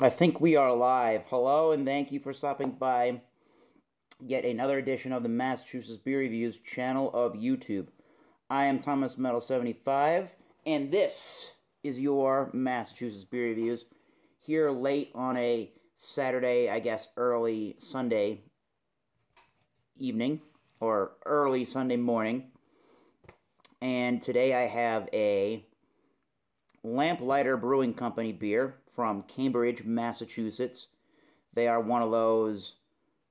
I think we are live. Hello, and thank you for stopping by yet another edition of the Massachusetts Beer Reviews channel of YouTube. I am Thomas Metal 75, and this is your Massachusetts Beer Reviews here late on a Saturday, I guess early Sunday evening or early Sunday morning. And today I have a Lamplighter Brewing Company beer from Cambridge, Massachusetts. They are one of those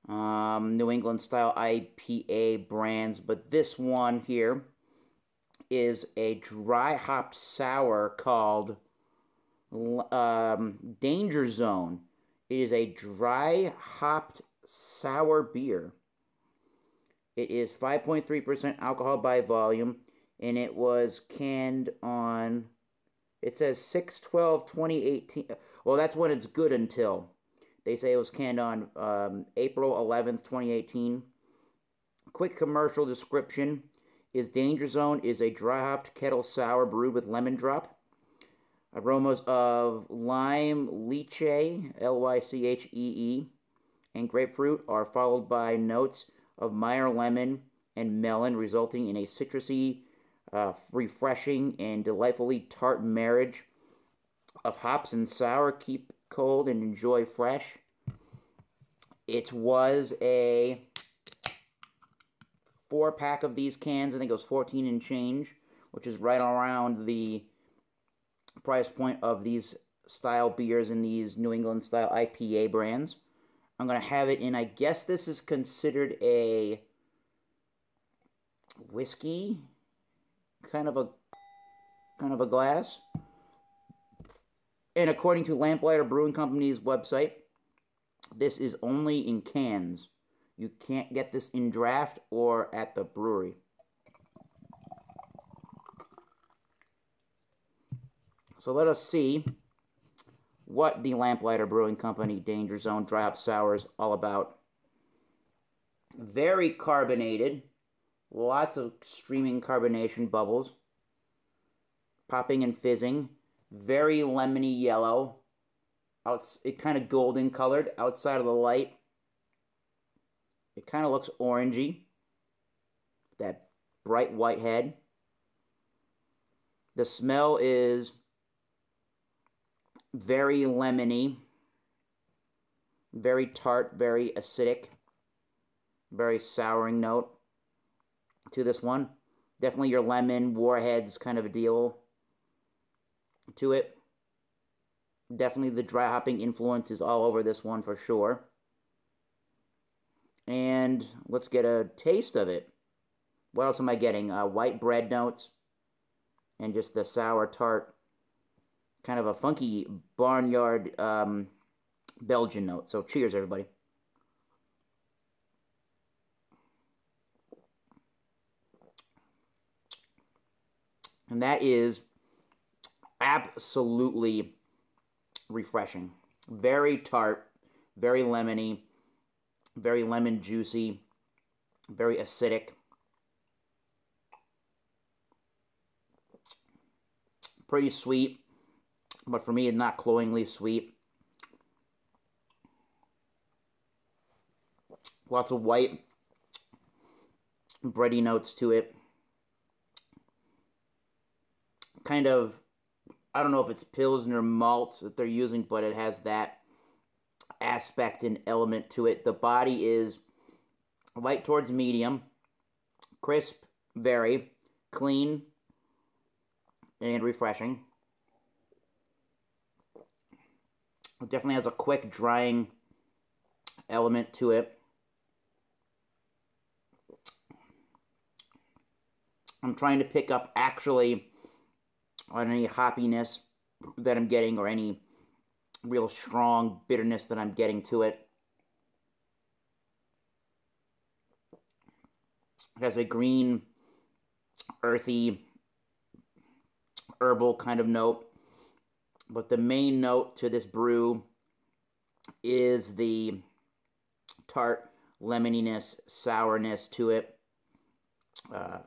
New England style IPA brands, but this one here is a dry hop sour called Danger Zone. It is a dry hopped sour beer. It is 5.3% alcohol by volume, and it was canned on, it says 6/12/2018. Well, that's when it's good until. They say it was canned on April 11th, 2018. Quick commercial description is Danger Zone is a dry hopped kettle sour brewed with lemon drop. Aromas of lime, lychee, Lychee, and grapefruit are followed by notes of Meyer lemon and melon, resulting in a citrusy, refreshing, and delightfully tart marriage of hops and sour. Keep cold and enjoy fresh. It was a 4-pack of these cans. I think it was 14 and change, which is right around the price point of these style beers in these New England style IPA brands. I'm going to have it in, I guess this is considered a whiskey kind of a glass. And according to Lamplighter Brewing Company's website, this is only in cans. You can't get this in draft or at the brewery. So let us see what the Lamplighter Brewing Company Danger Zone Dry Hop Sour is all about. Very carbonated. Lots of streaming carbonation bubbles. Popping and fizzing. Very lemony yellow. It kind of golden colored outside of the light. It kind of looks orangey. That bright white head. The smell is very lemony, very tart, very acidic, very souring note to this one. Definitely your lemon, warheads kind of a deal to it. Definitely the dry hopping influence is all over this one for sure. And let's get a taste of it. What else am I getting? White bread notes and just the sour tart, kind of a funky barnyard Belgian note. So cheers, everybody. And that is absolutely refreshing. Very tart, very lemony, very lemon juicy, very acidic. Pretty sweet, but for me, not cloyingly sweet. Lots of white, bready notes to it. Kind of, I don't know if it's Pilsner malt that they're using, but it has that aspect and element to it. The body is light towards medium, crisp, very clean, and refreshing. It definitely has a quick drying element to it. I'm trying to pick up actually on any hoppiness that I'm getting or any real strong bitterness that I'm getting to it. It has a green, earthy, herbal kind of note. But the main note to this brew is the tart lemoniness, sourness to it.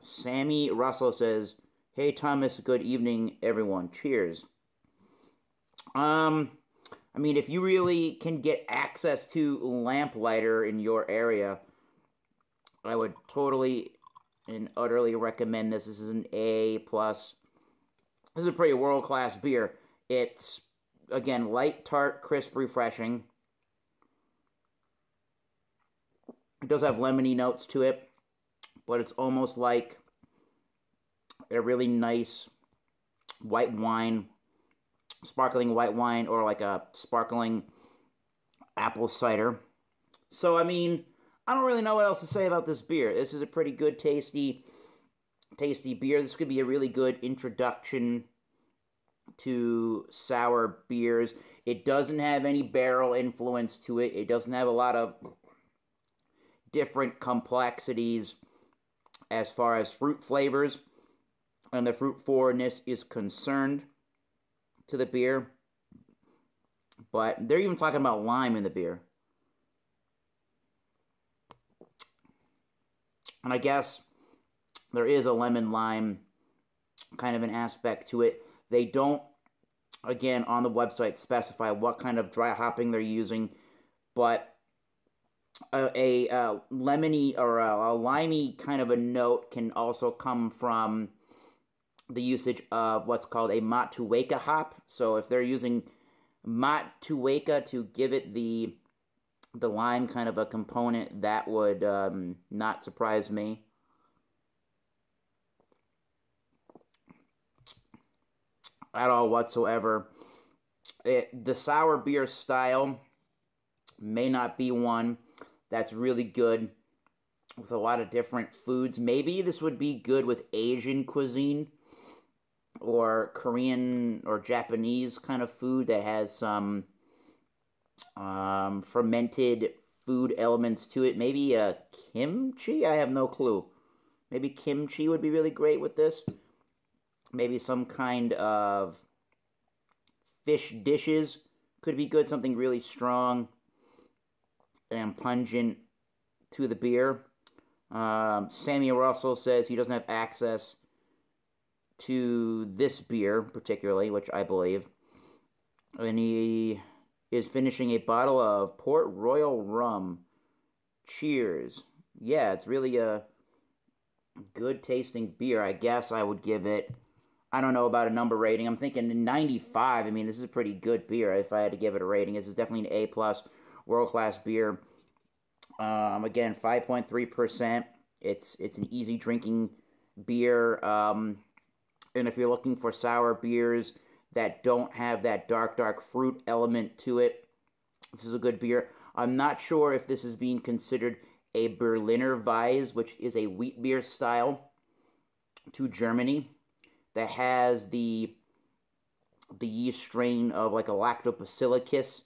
Sammy Russell says, Hey Thomas, good evening everyone. Cheers. Um, I mean, if you really can get access to Lamplighter in your area, I would totally and utterly recommend this. This is an A plus. This is a pretty world-class beer. It's again light, tart, crisp, refreshing. It does have lemony notes to it, but it's almost like a really nice white wine, sparkling white wine, or like a sparkling apple cider. So, I mean, I don't really know what else to say about this beer. This is a pretty good, tasty beer. This could be a really good introduction to sour beers. It doesn't have any barrel influence to it. It doesn't have a lot of different complexities as far as fruit flavors and the fruit forwardness is concerned to the beer. But they're even talking about lime in the beer. And I guess there is a lemon lime kind of an aspect to it. They don't, again, on the website specify what kind of dry hopping they're using, but a lemony or a limey kind of a note can also come from the usage of what's called a Motueka hop. So if they're using Motueka to give it the lime kind of a component, that would not surprise me. At all whatsoever. The sour beer style may not be one that's really good with a lot of different foods. Maybe this would be good with Asian cuisine or Korean or Japanese kind of food that has some fermented food elements to it. Maybe kimchi? I have no clue. Maybe kimchi would be really great with this. Maybe some kind of fish dishes could be good. Something really strong and pungent to the beer. Sammy Russell says he doesn't have access to this beer particularly, which I believe. And he is finishing a bottle of Port Royal rum. Cheers. Yeah, it's really a good tasting beer. I guess I would give it, I don't know about a number rating. I'm thinking 95. I mean, this is a pretty good beer if I had to give it a rating. This is definitely an A+, world-class beer. Again, 5.3%. It's an easy drinking beer. And if you're looking for sour beers that don't have that dark fruit element to it, this is a good beer. I'm not sure if this is being considered a Berliner Weisse, which is a wheat beer style to Germany that has the yeast strain of like a Lactobacillus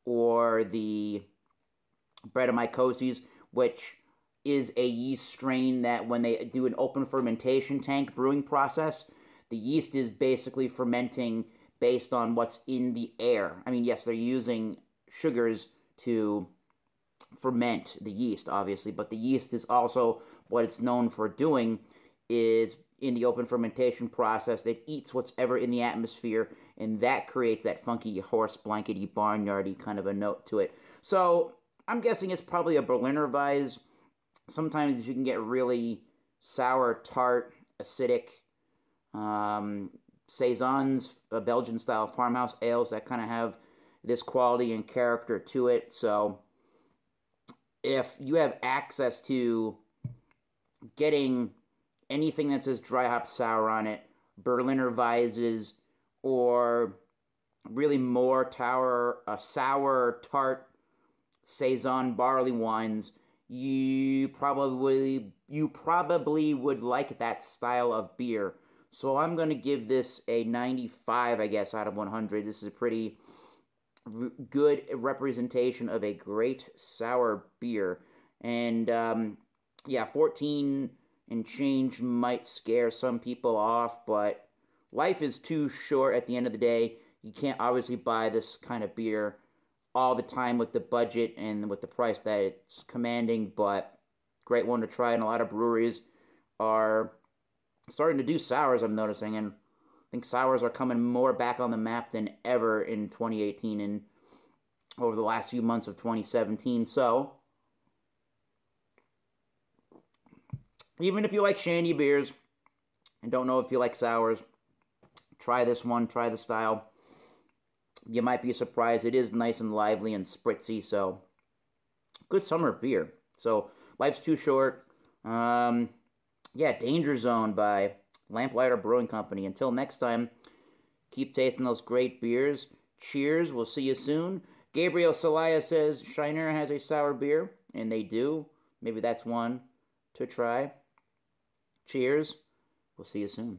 or the Brettanomyces, which is a yeast strain that when they do an open fermentation tank brewing process, the yeast is basically fermenting based on what's in the air. I mean, yes, they're using sugars to ferment the yeast, obviously, but the yeast is also what it's known for doing is in the open fermentation process that eats what's ever in the atmosphere, and that creates that funky horse blankety barnyardy kind of a note to it. So I'm guessing it's probably a Berliner Weisse. Sometimes you can get really sour, tart, acidic saisons, Belgian-style farmhouse ales that kind of have this quality and character to it. So if you have access to getting anything that says dry hop sour on it, Berliner Weisses, or really more sour, tart, saison barley wines, you probably would like that style of beer. So I'm going to give this a 95, I guess, out of 100. This is a pretty good representation of a great sour beer. And yeah, 14 and change might scare some people off, but life is too short at the end of the day. You can't obviously buy this kind of beer all the time with the budget and with the price that it's commanding, but great one to try. And a lot of breweries are starting to do sours, I'm noticing, and I think sours are coming more back on the map than ever in 2018 and over the last few months of 2017. So, even if you like shandy beers and don't know if you like sours, try this one, try the style. You might be surprised. It is nice and lively and spritzy, so good summer beer. So, life's too short. Yeah, Danger Zone by Lamplighter Brewing Company. Until next time, keep tasting those great beers. Cheers. We'll see you soon. Gabriel Salaya says Shiner has a sour beer, and they do. Maybe that's one to try. Cheers. We'll see you soon.